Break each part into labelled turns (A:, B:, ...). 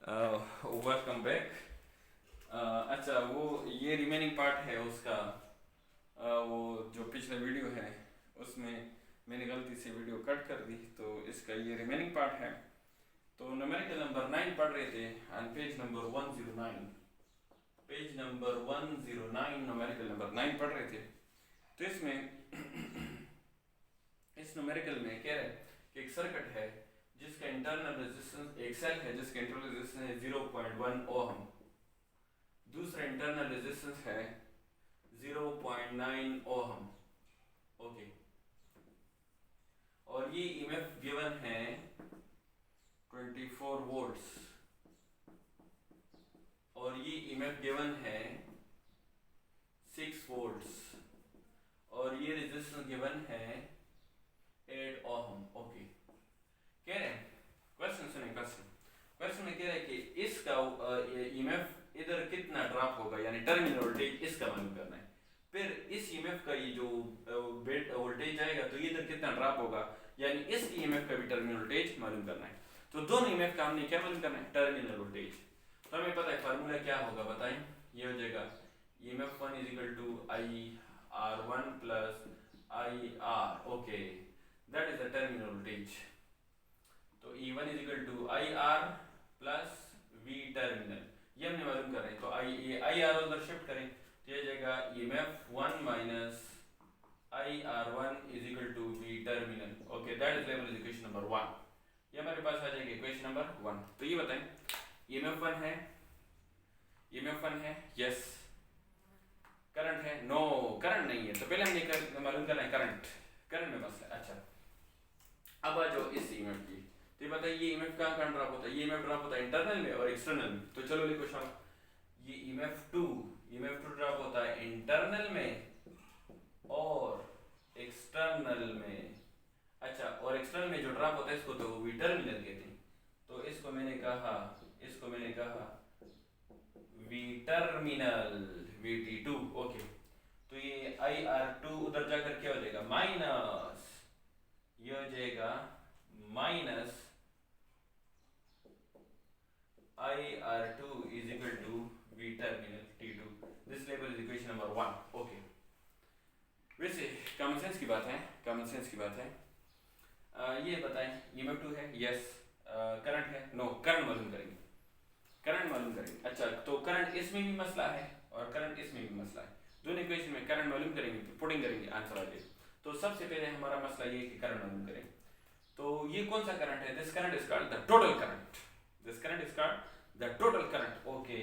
A: Welcome back. अच्छा, वो ये रिमेनिंग पार्ट है उसका। वो जो पिछला वीडियो है उसमें मैंने गलती से वीडियो कट कर दी, तो इसका ये रिमेनिंग पार्ट है। तो न्यूमेरिकल नंबर 9 पढ़ रहे थे on page number 109। Page number 109 numerical number 9 पढ़ रहे थे। तो इसमें इस न्यूमेरिकल में कह रहे हैं कि एक सर्किट है जिसका इंटरनल रेजिस्टेंस, एक सेल है जिसका इंटरनल रेजिस्टेंस है 0.1 ओहम, दूसरा इंटरनल रेजिस्टेंस है 0.9 ओहम। ओके, और ये ईएमएफ गिवन है 24 वोल्ट्स, और ये ईएमएफ गिवन है 6 वोल्ट्स, और ये रेजिस्टेंस गिवन है 8 ओहम। ओके, कह रहे हैं क्वेश्चन सुने। क्वेश्चन में कह रहे हैं कि इसका ईएमएफ इधर कितना ड्रॉप होगा, यानी टर्मिनल वोल्टेज इसका मालूम करना है। फिर इस ईएमएफ का ये जो वोल्टेज आएगा तो इधर कितना ड्रॉप होगा, यानी इस ईएमएफ का भी टर्मिनल वोल्टेज मालूम करना है। तो दोनों ईएमएफ का हमने क्या मालूम करना है, टर्मिनल वोल्टेज। तो हमें पता है फार्मूला क्या होगा, बताएं। ये हो जाएगा EMF1 = IR1 plus IR। Okay, that is the terminal voltage. तो E1 = IR plus V terminal, ये हमने मालूम कर रहे हैं। तो IR उधर शिफ्ट करें तो ये जाएगा EMF1 minus IR1 = V terminal. Okay, that is level equation number 1। ये हमारे पास आ जाएगी इक्वेशन नंबर 1। तो ये बताएं EMF1 है, EMF1 है, यस। करंट है, नो करंट नहीं है। तो पहले हमने मालूम करना है करंट में मसला है। अच्छा, अब आ जाओ इस ईएमएफ की। तो ये बताइए ये ईएमएफ कहाँ ड्रॉप होता है। ये ईएमएफ ड्रॉप होता है इंटरनल में और एक्सटर्नल में। तो चलो लिखो शाम, ये EMF2 ड्रॉप होता है इंटरनल में और एक्सटर्नल में। अच्छा, और एक्सटर्नल में जो ड्रॉप होता है इसको तो वी टर्मिनल कहते हैं। तो इसको मैंने कहा वी टर्मिनल, VT2। ओके, तो ये IR2 उधर जाकर क्या हो जाएगा, माइनस, ये हो जाएगा minus IR2 = V terminal T2। This level is equation number 1। Okay, वैसे कॉमन सेंस की बात है। ये बताएं EMF2 है, यस। करंट है, नो। करंट मालूम करेंगे। अच्छा, तो करंट इसमें भी मसला है और करंट इसमें भी मसला है। दोनों इक्वेशन में करंट मालूम करेंगे, पुटिंग करेंगे, आंसर आ जाएगा। तो सबसे पहले हमारा मसला ये है कि करंट मालूम करें। तो ये कौन सा करंट है, this current is called the total current. Okay,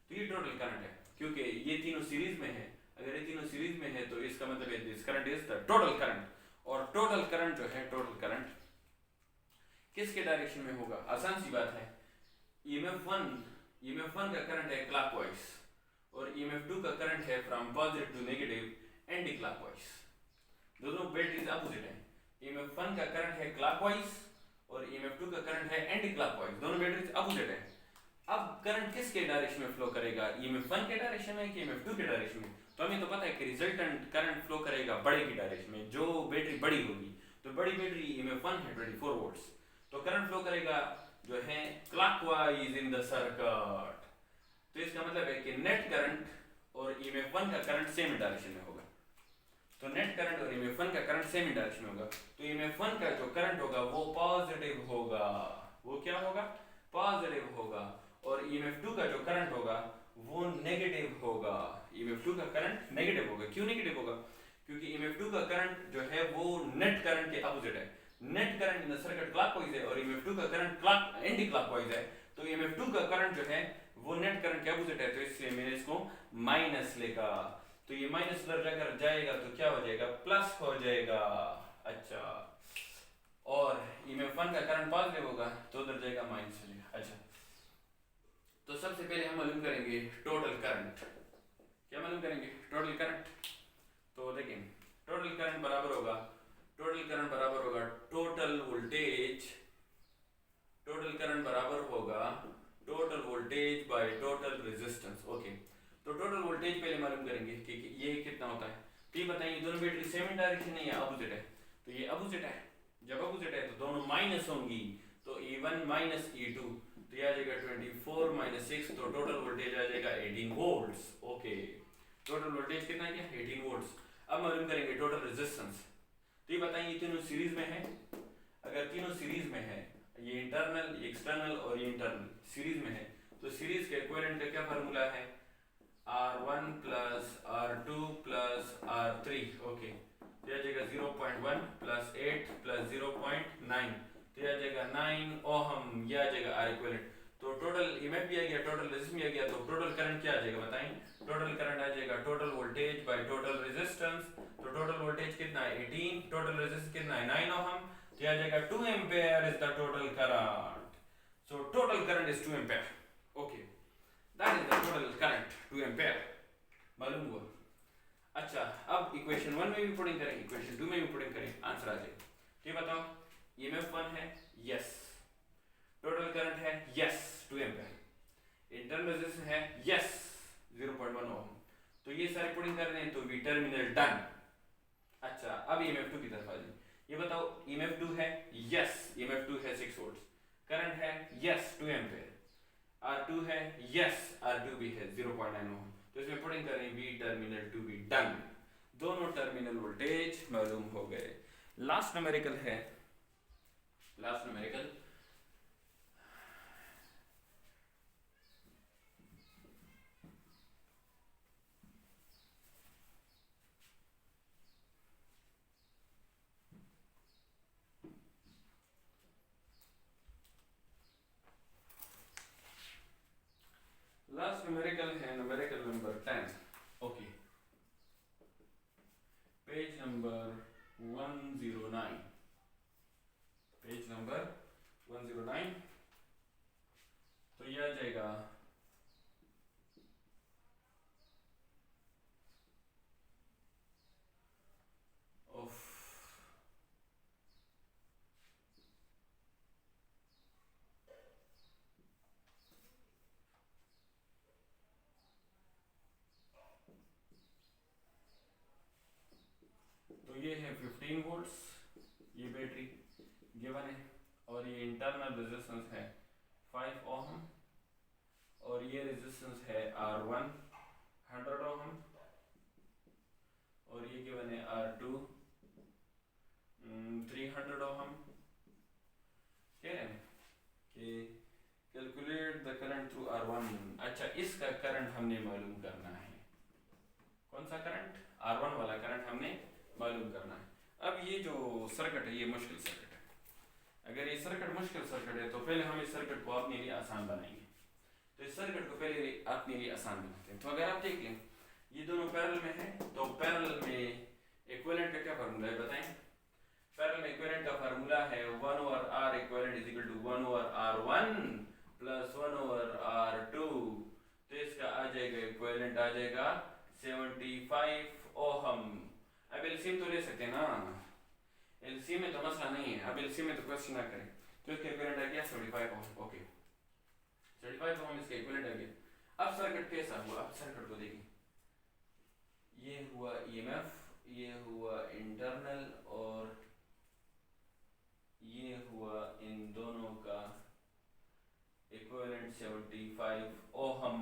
A: तो ये टोटल करंट है क्योंकि ये तीनों सीरीज में है। अगर ये तीनों सीरीज में है तो इसका मतलब है this current is the total current. और टोटल करंट जो है, टोटल करंट किसके डायरेक्शन में होगा, आसान सी बात है। EMF1 का करंट है क्लॉकवाइज और EMF2 का करंट है from positive to negative anticlockwise. दोनों बैटरीज अपोजिट हैं। EMF1 का करंट है क्लॉकवाइज और EMF2 का करंट है एंटी क्लॉकवाइज, दोनों बैटरीज अपोजिट हैं। अब करंट किसके डायरेक्शन में फ्लो करेगा, EMF1 के डायरेक्शन में कि EMF2 के डायरेक्शन में। तो हमें तो पता है कि रिजल्टेंट करंट फ्लो करेगा बड़े की डायरेक्शन में, जो बैटरी बड़ी होगी। तो बड़ी बैटरी EMF1 है 24 वोल्ट्स, तो करंट फ्लो करेगा जो है क्लॉकवाइज इन द सर्किट। तो इसका मतलब है कि नेट करंट और EMF1 का करंट सेम डायरेक्शन में होगा। तो नेट करंट और EMF1 का करंट सेम डायरेक्शन में होगा। तो EMF1 का जो करंट होगा वो पॉजिटिव होगा। वो क्या होगा, पॉजिटिव होगा। और EMF2 का जो करंट होगा वो नेगेटिव होगा। EMF2 का करंट नेगेटिव होगा। क्यों नेगेटिव होगा, क्योंकि EMF2 का करंट जो है वो नेट करंट के अपोजिट है। Net current in the circuit clockwise है और EMF2 का करंट क्लॉक एंटी क्लॉकवाइज है। तो EMF2 का करंट जो है वो नेट करंट के अपोजिट है, तो इसलिए मैंने इसको माइनस लेगा। तो ये माइनस उधर जाकर जाएगा तो क्या हो जाएगा, प्लस हो जाएगा। अच्छा, और EMF1 का करंट पॉजिटिव होगा तो उधर जाएगा माइनस हो जाएगा। अच्छा, तो सबसे पहले हम मालूम करेंगे टोटल करंट। क्या मालूम करेंगे, टोटल करंट। तो देखें टोटल करंट बराबर होगा टोटल वोल्टेज। टोटल करंट बराबर होगा total voltage by total resistance. Okay, तो टोटल वोल्टेज पहले मालूम करेंगे कि ये कितना होता है। तो ये बताइए दोनों बैटरी सेम डायरेक्शन है या अपोजिट है। तो ये अपोजिट है। जब अपोजिट है तो दोनों माइनस होंगी, तो E1 माइनस E2। तो ये आ जाएगा 24 माइनस 6, तो टोटल वोल्टेज आ जाएगा 18 वोल्ट्स। ओके, टोटल वोल्टेज कितना है, 18 वोल्ट्स। अब मालूम करेंगे टोटल रेजिस्टेंस। तो ये बताइए तीनों सीरीज में है, अगर तीनों सीरीज में है, ये इंटरनल, ये एक्सटर्नल और ये इंटरनल सीरीज में है, तो सीरीज के इक्विवेलेंट का क्या फार्मूला है, R1 plus R2 plus R3। Okay, तो आ जाएगा 0.1 प्लस 8 प्लस 0.9, तो आ जाएगा 9 ओहम, ये आ जाएगा R इक्विवेलेंट। तो टोटल ईएमएफ भी आ गया, टोटल रेजिस्टेंस भी आ गया, तो टोटल करंट क्या आ जाएगा बताएं। टोटल करंट आ जाएगा total voltage by total resistance. तो टोटल वोल्टेज कितना है 18, टोटल रेजिस्टेंस कितना है 9 ओहम, तो आ जाएगा 2 ampere is the total current. So total current is 2 ampere. Okay, that is the total current 2 ampere, मालूम हुआ। अच्छा, अब इक्वेशन 1 में भी पुटिंग करें, इक्वेशन 2 में भी पुटिंग करें, आंसर आ जाएगा। ये बताओ, ईएमएफ 1 है, यस। टोटल करंट है, यस 2 एम्पीयर। इंटरनल रेजिस्टेंस है, यस 0.1 ओम। तो ये सारे पुटिंग कर रहे हैं, तो वी टर्मिनल डन। अच्छा, अब ईएमएफ 2 की तरफ आ जाइए। ये बताओ, ईएमएफ 2 है, यस, ईएमएफ 2 है 6 वोल्ट्स। करंट है, यस 2 एम्पीयर। R2 है, यस R2 भी है 0.9 ओम। तो इसमें पुटिंग करें, we terminal to be done. दोनों टर्मिनल वोल्टेज मालूम हो गए। लास्ट न्यूमेरिकल है, लास्ट न्यूमेरिकल लास्ट न्यूमेरिकल है numerical number 10। Okay, page number 109, page number 109। तो ये आ जाएगा ऑफ तो ये है 15 वोल्ट्स, ये बैटरी गिवन है, और ये इंटरनल रेजिस्टेंस है 5 ओहम, और ये रेजिस्टेंस है R1 100 ओहम, और ये गिवन है R2 300 ओहम। कह रहे हैं कि calculate the current through R1। अच्छा, इसका करंट हमने मालूम करना है, कौन सा करंट, R1 वाला करंट हमने मालूम करना है। अब ये जो सर्किट है, ये मुश्किल सर्किट है। अगर ये सर्किट मुश्किल सर्किट है, तो पहले हम इस सर्किट को अपने लिए आसान बनाएंगे। तो इस सर्किट को पहले अपने लिए आसान बनाते हैं। तो अगर आप देख लें, ये दोनों पैरेलल में है, तो पैरेलल में इक्विवेलेंट का क्या फार्मूला है बताएं। पैरेलल में इक्विवेलेंट का फार्मूला है 1 over R equivalent is equal to 1 over R1 plus 1 over R2। तो इसका आ जाएगा इक्विवेलेंट आ जाएगा 75 ओहम। अब एलसीएम तो ले सकते हैं ना, एलसीएम में तो मसला नहीं है। अब एलसीएम में तो क्वेश्चन ना करें, तो इसका इक्विवेलेंट आ गया 75 ओहम। ओके, 75 ओहम इसका इक्विवेलेंट आ गया। अब सर्किट कैसा हुआ, अब सर्किट को देखिए, ये हुआ ईएमएफ, ये हुआ इंटरनल, और ये हुआ इन दोनों का इक्विवेलेंट 75 ओहम,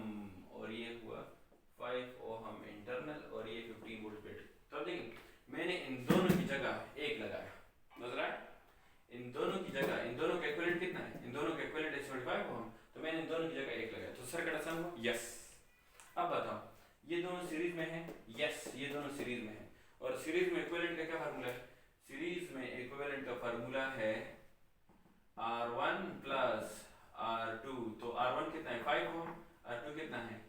A: और ये हुआ 5 ओहम इंटरनल, और ये 15 वोल्ट बैटरी। तो अब देखिए, मैंने इन दोनों की जगह एक लगाया, नजर आया, इन दोनों की जगह, इन दोनों का इक्विवेलेंट कितना है, इन दोनों का इक्विवेलेंट है 75 ओहम, तो मैंने इन दोनों की जगह एक लगाया, तो सर्किट आसान हुआ, यस। अब बताओ, ये दोनों सीरीज में है, यस, ये दोनों सीरीज में है, और सीरीज में इक्विवेलेंट का क्या फार्मूला है, सीरीज में इक्विवेलेंट का फार्मूला है R1 प्लस R2। तो R1 कितना है 5 ओहम, R2 कितना है,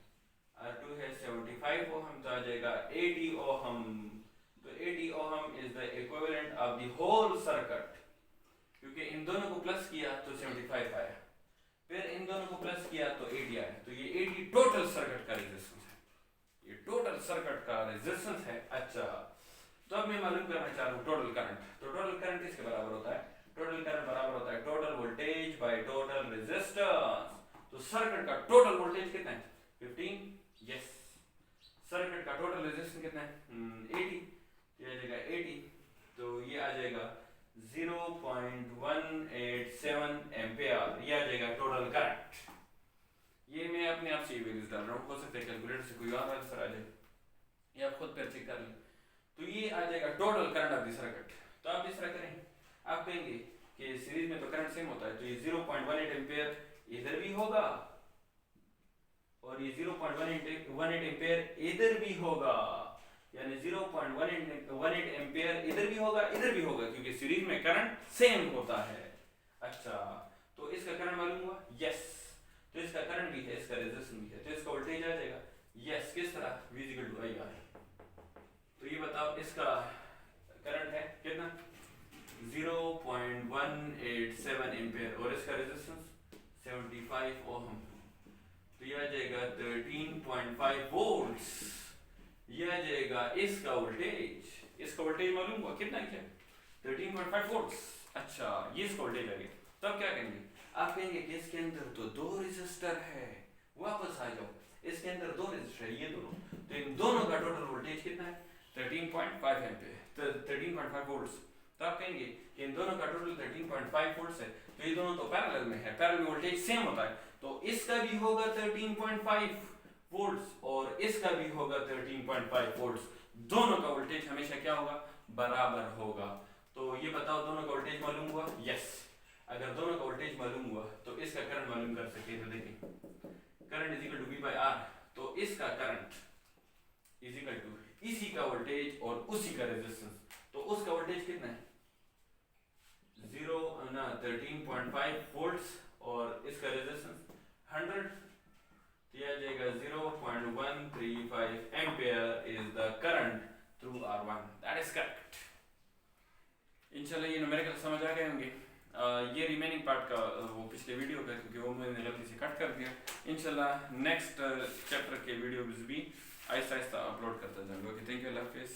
A: R2 है 75 ओहम, तो आ जाएगा 80 ओहम। तो 80 ohm is the equivalent of the whole circuit, क्योंकि इन दोनों को प्लस किया तो 75 आया, फिर इन दोनों को प्लस किया तो 80 आया, तो ये 80 टोटल सर्किट का रेजिस्टेंस है, ये टोटल सर्किट का रेजिस्टेंस है। अच्छा, तो अब मैं मालूम करना चाह रहा हूँ टोटल करंट। तो टोटल करंट किसके बराबर होता है, टोटल करंट बराबर होता है total voltage by total resistance. तो सर्किट का टोटल वोल्टेज कितना है 15, यस। सर्किट का टोटल रेजिस्टेंस कितना है 80, तो ये आ जाएगा 80, तो ये आ जाएगा 0.187 एम्पियर, ये आ जाएगा टोटल करंट। अपने आप से ये वैल्यूज डाल रहा हूँ, हो सकता है कैलकुलेटर से कोई और आंसर आ जाए, ये आप खुद पर चेक कर लें। तो ये आ जाएगा total current of the circuit. तो आप इस तरह करें, आप कहेंगे कि सीरीज में तो करंट सेम होता है, तो ये 0.18 एम्पियर इधर भी होगा और ये 0.18 एम्पियर इधर भी होगा, यानी 0.18 एम्पियर इधर भी होगा इधर भी होगा, क्योंकि सीरीज में करंट सेम होता है। अच्छा, तो इसका करंट मालूम हुआ? यस। तो इसका करंट भी है, इसका रेजिस्टेंस भी है, तो इसका वोल्टेज आ जाएगा यस किस तरह, V = IR। तो ये बताओ इसका करंट है कितना, 0.187 एम्पियर और इसका रेजिस्टेंस 75 ओम। तो ये आ जाएगा 13.5 वोल्ट्स। ये आ जाएगा इसका वोल्टेज, इसका वोल्टेज मालूम हुआ कितना क्या, 13.5 वोल्ट्स। अच्छा, ये इसका वोल्टेज आ गया। तो अब क्या कहेंगे, आप कहेंगे कि इसके अंदर तो दो रेजिस्टर है, वापस आ जाओ, इसके अंदर दो रेजिस्टर है, ये दोनों, तो इन दोनों का टोटल वोल्टेज कितना है, 13.5 एम्पियर, 13.5 वोल्ट्स। तो आप कहेंगे कि इन दोनों का टोटल 13.5 वोल्ट्स है, तो ये दोनों तो पैरेलल में है, पैरेलल में वोल्टेज सेम होता है, तो इसका भी होगा 13.5 वोल्ट्स और इसका भी होगा 13.5 वोल्ट्स। दोनों का वोल्टेज हमेशा क्या होगा, बराबर होगा। तो ये बताओ दोनों का वोल्टेज मालूम हुआ? यस। अगर दोनों का वोल्टेज मालूम हुआ तो इसका करंट मालूम कर सकते हैं। तो देखिए करंट = V/R, तो इसका करंट = इसी का वोल्टेज और उसी का रेजिस्टेंस, तो उसका वोल्टेज कितना है, 13.5 वोल्ट्स और इसका रेजिस्टेंस 100, दिया जाएगा 0.135 ampere is the current through R1। That is correct. इंशाल्लाह ये न्यूमेरिकल समझ आ गए होंगे। ये रिमेनिंग पार्ट का वो पिछले वीडियो का, क्योंकि वो मैंने गलती से कट कर दिया। इंशाल्लाह नेक्स्ट चैप्टर के वीडियोस भी आहिस्ता आहिस्ता अपलोड करता जाऊंगा। ओके, थैंक यू, अल्लाह हाफिज़।